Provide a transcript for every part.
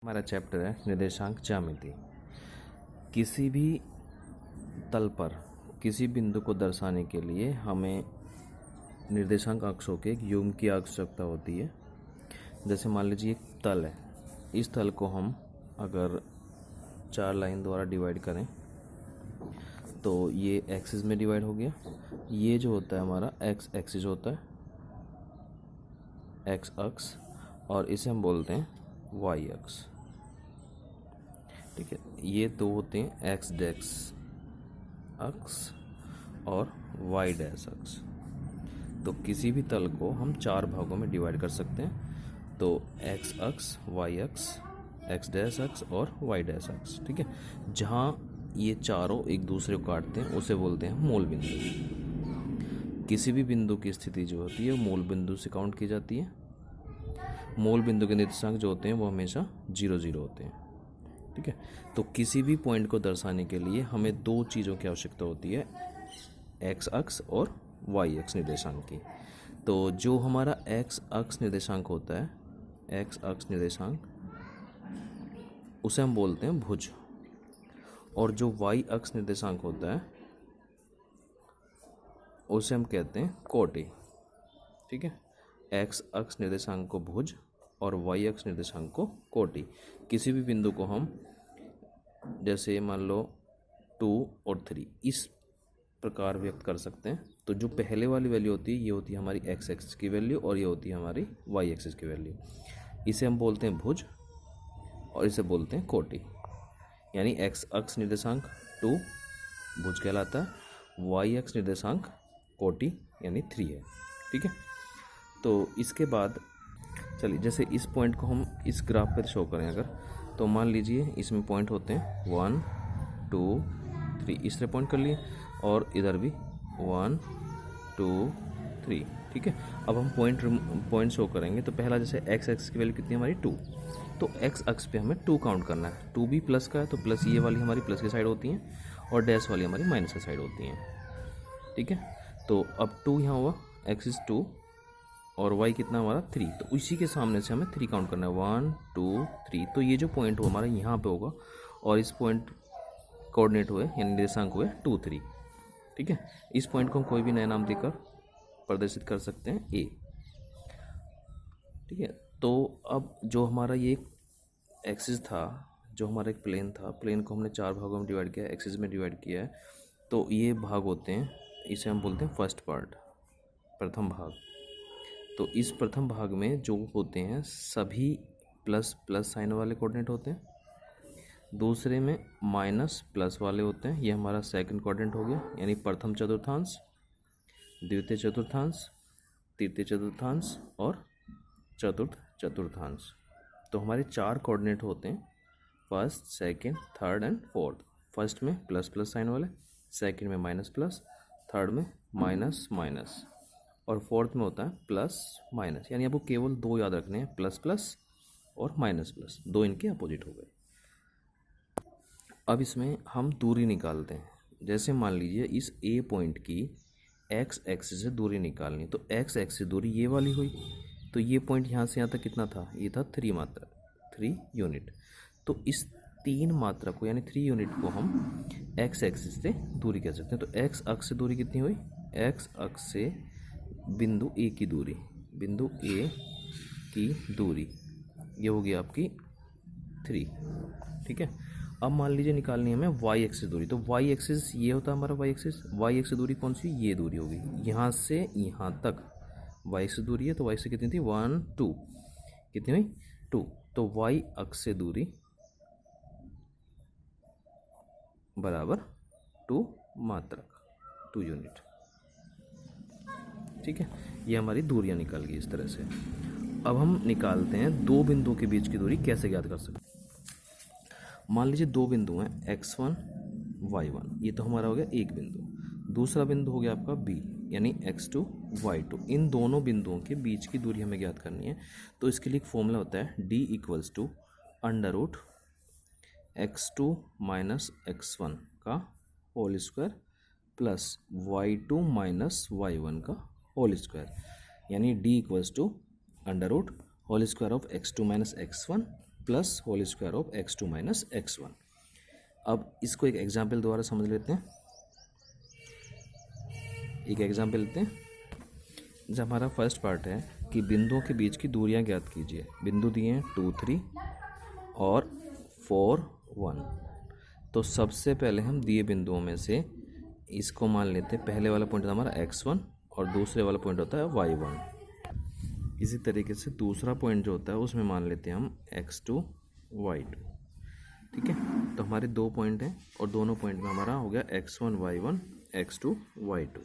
हमारा चैप्टर है निर्देशांक ज्यामिति। किसी भी तल पर किसी बिंदु को दर्शाने के लिए हमें निर्देशांक अक्षों के एक युग्म की आवश्यकता होती है। जैसे मान लीजिए एक तल है, इस तल को हम अगर 4 लाइन द्वारा डिवाइड करें तो ये एक्सिस में डिवाइड हो गया। ये जो होता है हमारा एक्स एक्सिस होता है, एक्स अक्ष, और इसे हम बोलते हैं वाई अक्ष। ठीक है, ये दो होते हैं एक्स डैश अक्ष और वाई डैश अक्ष। तो किसी भी तल को हम 4 भागों में डिवाइड कर सकते हैं। तो एक्स अक्ष, वाई अक्ष, एक्स डैश अक्ष और वाई डैश अक्ष। ठीक है, जहाँ ये चारों एक दूसरे को काटते हैं उसे बोलते हैं मूल बिंदु। किसी भी बिंदु की स्थिति जो होती है मूल बिंदु से काउंट की जाती है। मूल बिंदु के निर्देशांक जो होते हैं वो हमेशा 0 0 होते हैं। ठीक है, तो किसी भी पॉइंट को दर्शाने के लिए हमें 2 चीज़ों की आवश्यकता होती है, एक्स अक्ष और वाई अक्ष निर्देशांक की। तो जो हमारा एक्स अक्ष निर्देशांक होता है, एक्स अक्ष निर्देशांक, उसे हम बोलते हैं भुज। और जो वाई अक्ष निर्देशांक होता है उसे हम कहते हैं कोटि। ठीक है, एक्स अक्ष निर्देशांक को भुज और वाई अक्ष निर्देशांक को कोटि। किसी भी बिंदु को हम जैसे मान लो 2 और 3 इस प्रकार व्यक्त कर सकते हैं। तो जो पहले वाली वैल्यू होती है ये होती है हमारी एक्स एक्सिस की वैल्यू और ये होती है हमारी वाई एक्सिस की वैल्यू। इसे हम बोलते हैं भुज और इसे बोलते हैं कोटि। यानी एक्स अक्ष निर्देशांक 2 भुज कहलाता है, वाई अक्ष निर्देशांक कोटि यानी 3 है। ठीक है, तो इसके बाद चलिए जैसे इस पॉइंट को हम इस ग्राफ पर शो करें अगर, तो मान लीजिए इसमें पॉइंट होते हैं 1 2 3, इस तरह पॉइंट कर लिए, और इधर भी 1 2 3। ठीक है, अब हम पॉइंट शो करेंगे। तो पहला जैसे एक्स एक्स की वैल्यू कितनी है हमारी 2, तो एक्स अक्ष पे हमें 2 काउंट करना है। 2 भी प्लस का है तो प्लस ये वाली हमारी प्लस की साइड होती हैं और डैश वाली हमारी माइनस की साइड होती हैं। ठीक है, तो अब 2 यहाँ हुआ, एक्स इज 2 और y कितना हमारा 3, तो इसी के सामने से हमें 3 काउंट करना है, 1 2 3। तो ये जो पॉइंट हो हमारा यहाँ पे होगा और इस पॉइंट कोऑर्डिनेट हुए यानी निर्देशांक हुए 2 3। ठीक है, इस पॉइंट को हम कोई भी नया नाम देकर प्रदर्शित कर सकते हैं ए। ठीक है, तो अब जो हमारा ये एक्सिस था, जो हमारा एक प्लेन था, प्लेन को हमने 4 भागों में डिवाइड किया, एक्सिस में डिवाइड किया है। तो ये भाग होते हैं, इसे हम बोलते हैं फर्स्ट पार्ट, प्रथम भाग। तो इस प्रथम भाग में जो होते हैं सभी प्लस प्लस साइन वाले कोऑर्डिनेट होते हैं, दूसरे में माइनस प्लस वाले होते हैं। ये हमारा सेकंड कोऑर्डिनेट हो गया, यानी प्रथम चतुर्थांश, द्वितीय चतुर्थांश, तृतीय चतुर्थांश और चतुर्थ चतुर्थांश। तो हमारे 4 कोऑर्डिनेट होते हैं, first second third and fourth. First में प्लस प्लस साइन वाले, सेकंड में माइनस प्लस, थर्ड में माइनस माइनस और फोर्थ में होता है प्लस माइनस। यानी आपको केवल 2 याद रखने हैं, प्लस प्लस और माइनस प्लस, 2 इनके अपोजिट हो गए। अब इसमें हम दूरी निकालते हैं। जैसे मान लीजिए इस ए पॉइंट की एक्स एक्सिस से दूरी निकालनी, तो एक्स एक्सिस से दूरी ये वाली हुई। तो ये पॉइंट यहाँ से यहाँ तक कितना था, ये था 3 मात्रा, 3 यूनिट। तो इस 3 मात्रा को यानी 3 यूनिट को हम एक्स एक्सिस से दूरी कह सकते हैं। तो एक्स अक्ष से दूरी कितनी हुई, एक्स अक्ष से बिंदु ए की दूरी, बिंदु ए की दूरी ये होगी आपकी 3। ठीक है, अब मान लीजिए निकालनी है हमें वाई एक्सिस दूरी। तो वाई एक्सिस ये होता है हमारा वाई एक्सिस। वाई एक्सिस दूरी कौन सी, ये दूरी होगी, यहाँ से यहाँ तक वाई एक्सिस दूरी है। तो वाई से कितनी थी, 1 2, कितनी हुई 2। तो वाई अक्ष से दूरी बराबर 2 मात्रक, 2 यूनिट। ठीक है, ये हमारी दूरियां निकल गई इस तरह से। अब हम निकालते हैं 2 बिंदुओं के बीच की दूरी कैसे ज्ञात कर सकते हैं। मान लीजिए 2 बिंदु हैं, x1 y1, ये तो हमारा हो गया एक बिंदु। दूसरा बिंदु हो गया आपका b यानी x2 y2। इन दोनों बिंदुओं के बीच की दूरी हमें ज्ञात करनी है। तो इसके लिए एक फॉर्मूला होता है d = √x2 - x1 का whole square plus y2 - y1 का होल स्क्वायर। यानी d = √x2 - x1 plus whole square of x2 minus x1। अब इसको एक एग्जाम्पल द्वारा समझ लेते हैं। एक एग्जाम्पल लेते हैं। जब हमारा फर्स्ट पार्ट है कि बिंदुओं के बीच की दूरियां ज्ञात कीजिए। बिंदु दिए हैं 2 3 और 4 1। तो सबसे पहले हम दिए बिंदुओं में से इसको मान लेते हैं, पहले वाला पॉइंट हमारा x1 और दूसरे वाला पॉइंट होता है y1। इसी तरीके से दूसरा पॉइंट जो होता है उसमें मान लेते हैं हम x2 y2। ठीक है, तो हमारे दो पॉइंट हैं और दोनों पॉइंट में हमारा हो गया x1 y1 x2 y2।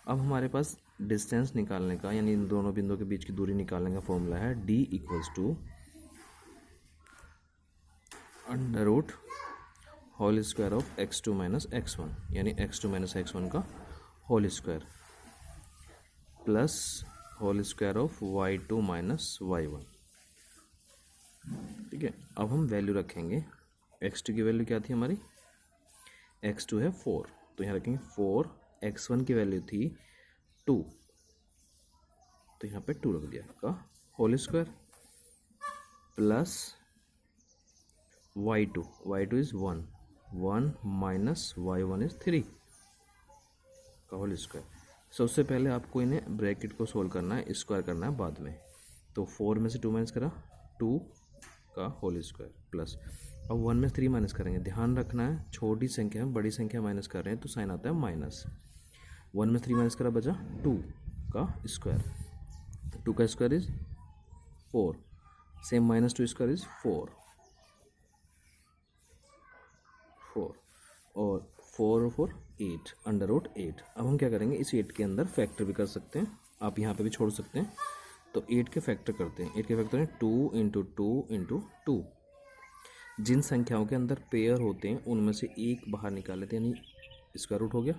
अब हमारे पास डिस्टेंस निकालने का यानी इन दोनों बिंदुओं के बीच की दूरी निकालने का फॉर्मूला है d equals to under root whole square of x2 minus x1 यानी x2 माइनस x1 का whole square plus whole square of y2 minus y1। ठीक है, अब हम वैल्यू रखेंगे। x2 की वैल्यू क्या थी हमारी, x2 है 4, तो यहाँ रखेंगे 4। x1 की वैल्यू थी 2, तो यहाँ पे 2 रख दिया का whole square plus y2 is 1 minus y1 is 3 का होल स्क्वायर। सबसे पहले आपको इन्हें ब्रैकेट को सोल्व करना है, स्क्वायर करना है बाद में। तो 4 में से 2 माइनस करा 2 का होल स्क्वायर प्लस, अब 1 में 3 माइनस करेंगे। ध्यान रखना है छोटी संख्या में बड़ी संख्या माइनस कर रहे हैं तो साइन आता है माइनस। 1 में 3 माइनस करा बचा 2 का स्क्वायर, 2 का square is 4, same minus 2 square is 4 और 4 और 4 8 अंडर रूट 8। अब हम क्या करेंगे, इस 8 के अंदर फैक्टर भी कर सकते हैं, आप यहाँ पे भी छोड़ सकते हैं। तो 8 के फैक्टर करते हैं। 8 के फैक्टर हैं 2 इंटू 2 इंटू 2। जिन संख्याओं के अंदर पेयर होते हैं उनमें से एक बाहर निकाल लेते हैं, यानी स्क्वायर रूट हो गया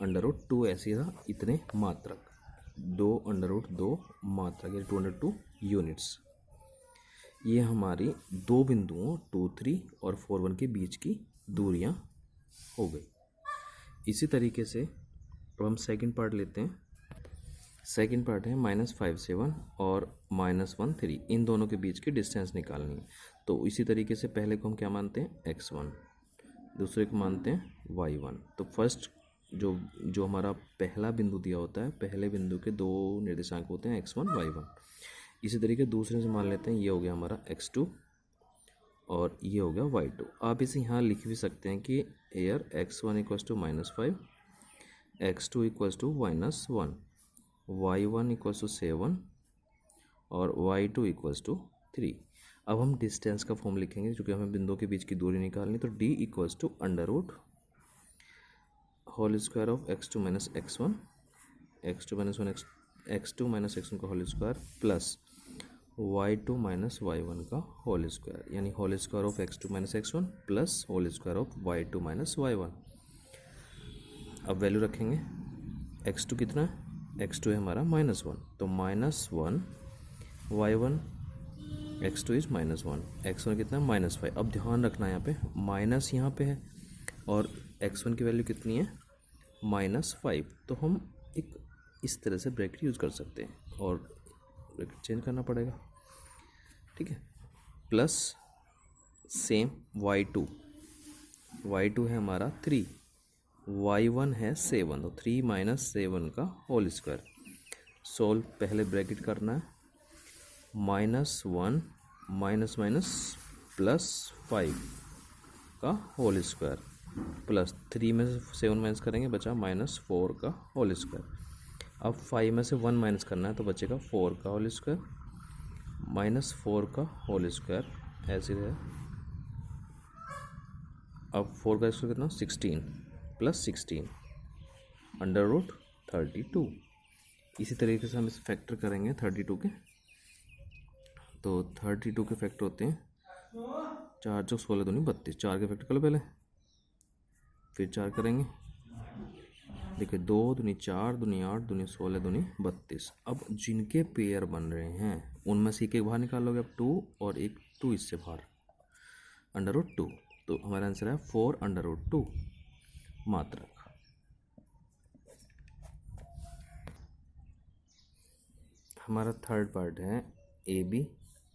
अंडर रूट 2 ऐसे था इतने मात्रक 2 अंडर रूट 2 मात्रक यानी 202 यूनिट्स। ये हमारी दो बिंदुओं 2 3 और 4 1 के बीच की दूरियां हो गई। इसी तरीके से अब हम सेकंड पार्ट लेते हैं। सेकंड पार्ट है -5 7 और -1 3, इन दोनों के बीच की डिस्टेंस निकालनी है। तो इसी तरीके से पहले को हम क्या मानते हैं x1, दूसरे को मानते हैं y1। तो फर्स्ट जो हमारा पहला बिंदु दिया होता है, पहले बिंदु के दो निर्देशांक होते हैं x1 y1। इसी तरीके दूसरे से मान लेते हैं, ये हो गया हमारा x2 और ये हो गया y2। आप इसे यहाँ लिख भी सकते हैं कि where x1 equals to -5, x2 equals to -1, y1 equals to 7 और y2 इक्वल्स टू 3। अब हम डिस्टेंस का फॉर्म लिखेंगे क्योंकि हमें बिंदुओं के बीच की दूरी निकालनी। तो d equals to under root whole square of x2 minus x1, x2 minus x1 का whole square plus y2 minus y1 का होल स्क्वायर यानी whole square of x2 minus x1 plus whole square of y2 minus y1। अब value रखेंगे, x2 कितना है, x2 है हमारा -1, तो -1 y1, x2 इज -1, x1 कितना है -5। अब ध्यान रखना है यहाँ पे माइनस यहाँ पे है और x1 की वैल्यू कितनी है -5, तो हम एक इस तरह से ब्रैकेट यूज़ कर सकते हैं और ब्रैकेट चेंज करना पड़ेगा। ठीक है, प्लस सेम y2 है हमारा 3, y1 है 7, तो 3 माइनस 7 का होल स्क्वायर। सोल्व पहले ब्रैकेट करना है, -1 माइनस +5 का होल स्क्वायर प्लस 3 में से 7 माइनस करेंगे बचा -4 का होल स्क्वायर। अब 5 में से 1 माइनस करना है तो बचेगा 4 का होल स्क्वायर -4 का होल स्क्वायर ऐसे है। अब 4 का स्क्वायर कितना 16 प्लस 16 अंडर रूट 32। इसी तरीके से हम इस फैक्टर करेंगे 32 के। तो 32 के फैक्टर होते हैं 4 चौक 16 दूनी 32, 4 के फैक्टर कर लो पहले, फिर 4 करेंगे। देखिए 2 दूनी 4 दूनी 8 दूनी 16 दूनी 32। अब जिनके पेयर बन रहे हैं उनमें से एक बाहर निकाल लोगे, अब 2 और एक 2 इससे बाहर अंडर रूट 2, तो हमारा आंसर है 4 अंडर रूट 2 मात्रक। हमारा थर्ड पार्ट है AB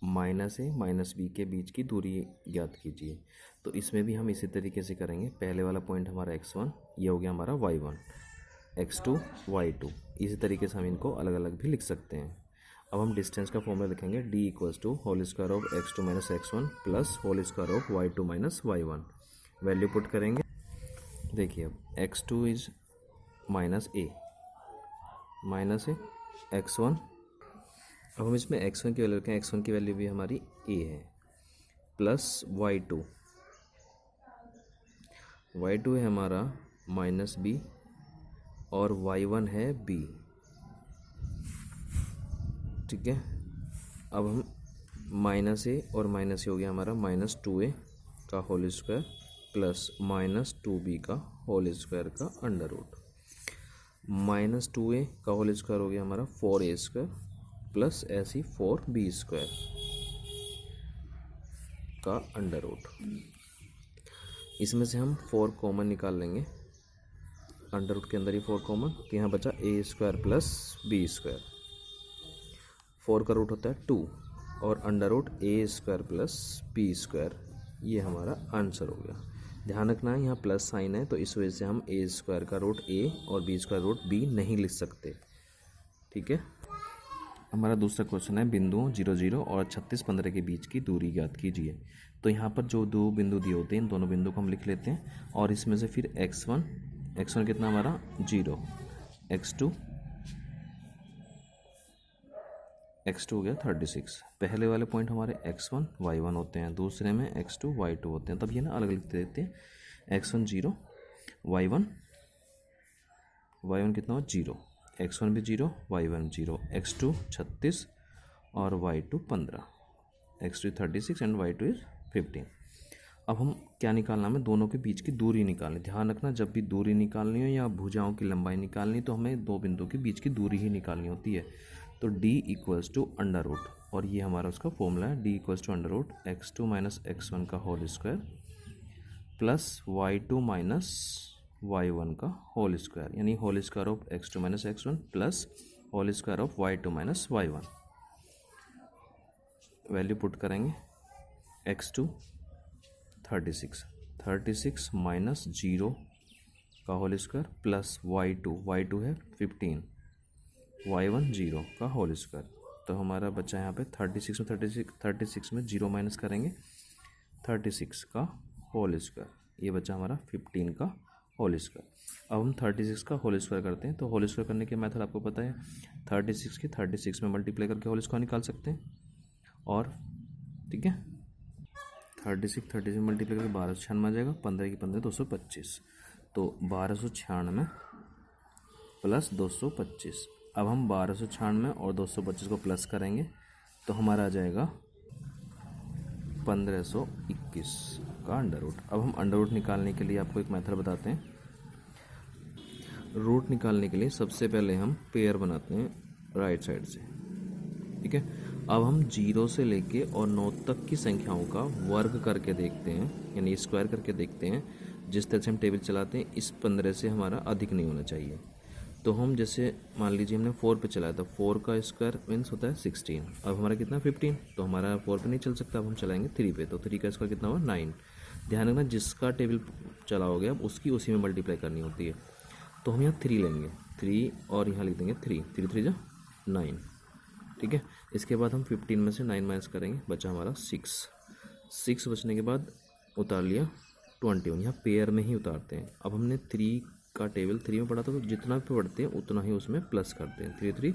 माइनस ए माइनस बी के बीच की दूरी ज्ञात कीजिए। तो इसमें भी हम इसी तरीके से करेंगे। पहले वाला पॉइंट हमारा x1, ये हो गया हमारा y1, x2 y2। इसी तरीके से हम इनको अलग अलग भी लिख सकते हैं। अब हम डिस्टेंस का फॉर्मूला लिखेंगे, d equals to whole square of x2 minus x1 plus whole square of y2 minus y1। Value put करेंगे। देखिए अब x2 is minus A x1। अब हम इसमें x1 की वैल्यू रखें, x1 की वैल्यू भी हमारी a है, प्लस y2 है हमारा माइनस b और y1 है b। ठीक है, अब हम माइनस ए और माइनस ए हो गया हमारा -2a का होल स्क्वायर प्लस -2b का होल स्क्वायर का अंडर रूट। -2a का होल स्क्वायर हो गया हमारा 4a स्क्वायर प्लस ऐसी 4b स्क्वायर का अंडर रूट। इसमें से हम 4 कॉमन निकाल लेंगे, अंडर रूट के अंदर ही 4 कॉमन, तो यहाँ बचा a square plus b square. 4 का रूट होता है 2 और under root a square plus b square, ये हमारा आंसर हो गया। ध्यान रखना है यहाँ प्लस साइन है, तो इस वजह से हम a स्क्वायर का रूट a और b स्क्वायर रूट b नहीं लिख सकते। ठीक है, हमारा दूसरा क्वेश्चन है, बिंदुओं 0 0 और 36 15 के बीच की दूरी ज्ञात कीजिए। तो यहाँ पर जो दो बिंदु दिए होते हैं, इन दोनों बिंदु को हम लिख लेते हैं और इसमें से फिर x1 कितना हमारा 0, x2 हो गया 36। पहले वाले पॉइंट हमारे x1 y1 होते हैं, दूसरे में x2 y2 होते हैं। तब ये ना अलग लिख देते हैं, x1 0 y1 कितना हो 0, x1 भी 0 y1 0, x2 36 और y2 15, x2 36 and y2 is 15। अब हम क्या निकालना, हमें दोनों के बीच की दूरी निकालनी। ध्यान रखना, जब भी दूरी निकालनी हो या भुजाओं की लंबाई निकालनी, तो हमें दो बिंदु के बीच की दूरी ही निकालनी होती है। तो d equals to under root, और ये हमारा उसका फॉर्मूला है, d equals to under root x2 minus x1 का whole square plus y2 minus y1 का होल स्क्वायर, यानी whole square of x2 minus x1 plus whole square of y2 minus y1। Value put करेंगे, x2 36 minus 0 का whole square plus y2 है 15, y1 0 का whole square. तो हमारा बच्चा यहाँ पे 36 में 0 माइनस करेंगे, 36 का होल स्क्वायर, ये बच्चा हमारा 15 का होल स्क्वायर। अब हम 36 का होल स्क्वायर करते हैं। तो होल स्क्वायर करने के मेथड आपको पता है, 36 की 36 में मल्टीप्लाई करके होल स्क्वायर निकाल सकते हैं। और ठीक है, 36 में मल्टीप्लाई करके 1296 आ जाएगा, 15 की 15 225, तो 1296 प्लस 225। अब हम 1296 और 225 को प्लस करेंगे तो हमारा आ जाएगा 1521 का अंडर रूट। अब हम अंडर रूट निकालने के लिए आपको एक मेथड बताते हैं। रूट निकालने के लिए सबसे पहले हम पेयर बनाते हैं राइट साइड से। ठीक है, अब हम 0 से लेके और 9 तक की संख्याओं का वर्ग करके देखते हैं, यानी स्क्वायर करके देखते हैं। जिस तरह से हम टेबल चलाते हैं, इस 15 से हमारा अधिक नहीं होना चाहिए। तो हम जैसे मान लीजिए हमने 4 पे चलाया, तो 4 का स्क्वायर मीन्स होता है 16। अब हमारा कितना 15, तो हमारा 4 पे नहीं चल सकता, अब हम चलाएंगे 3 पे, तो 3 का स्क्वायर कितना हुआ 9। ध्यान रखना, जिसका टेबल चलाओगे अब उसकी उसी में मल्टीप्लाई करनी होती है। तो हम यहाँ 3 लेंगे, 3 और यहाँ लिख देंगे 3 3 जा 9। ठीक है, इसके बाद हम 15 में से 9 माइनस करेंगे, बचा हमारा 6 बचने के बाद उतार लिया 21, यहाँ पेयर में ही उतारते हैं। अब हमने 3 का टेबल 3 में पढ़ा था, तो जितना भी पढ़ते हैं उतना ही उसमें प्लस करते हैं, 3 3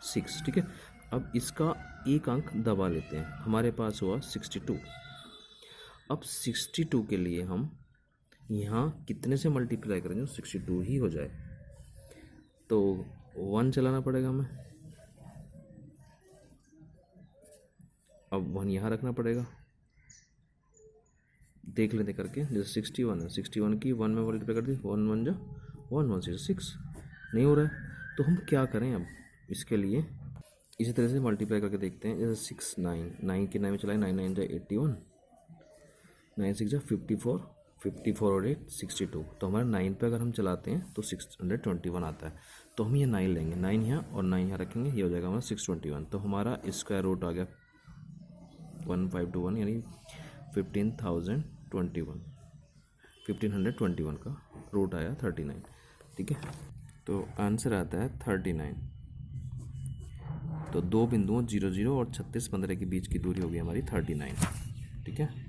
6। ठीक है, अब इसका एक अंक दबा लेते हैं, हमारे पास हुआ 62। अब 62 के लिए हम यहाँ कितने से मल्टीप्लाई करेंगे 62 ही हो जाए, तो 1 चलाना पड़ेगा हमें। अब 1 यहाँ रखना पड़ेगा, देख लेते करके। जैसे 61 है, 61 की 1 में मल्टीप्लाई कर दी, 1 1 जा 1 1 6 नहीं हो रहा है, तो हम क्या करें अब इसके लिए। इसी तरह से मल्टीप्लाई करके देखते हैं। जैसे 6 9 की 9 में चलाए, 9 9 जा 81, 9 6 जा 54 और 8 62। तो हमारा 9 पे अगर हम चलाते हैं तो 621 आता है। तो हम ये 9 लेंगे, 9 यहाँ और 9 यहाँ रखेंगे, ये हो जाएगा हमारा 621। तो हमारा स्क्वायर रूट आ गया 1521 यानी 1521 का रूट आया 39। ठीक है, तो आंसर आता है 39। तो दो बिंदुओं 0 0 और 36 15 के बीच की दूरी होगी हमारी 39। ठीक है।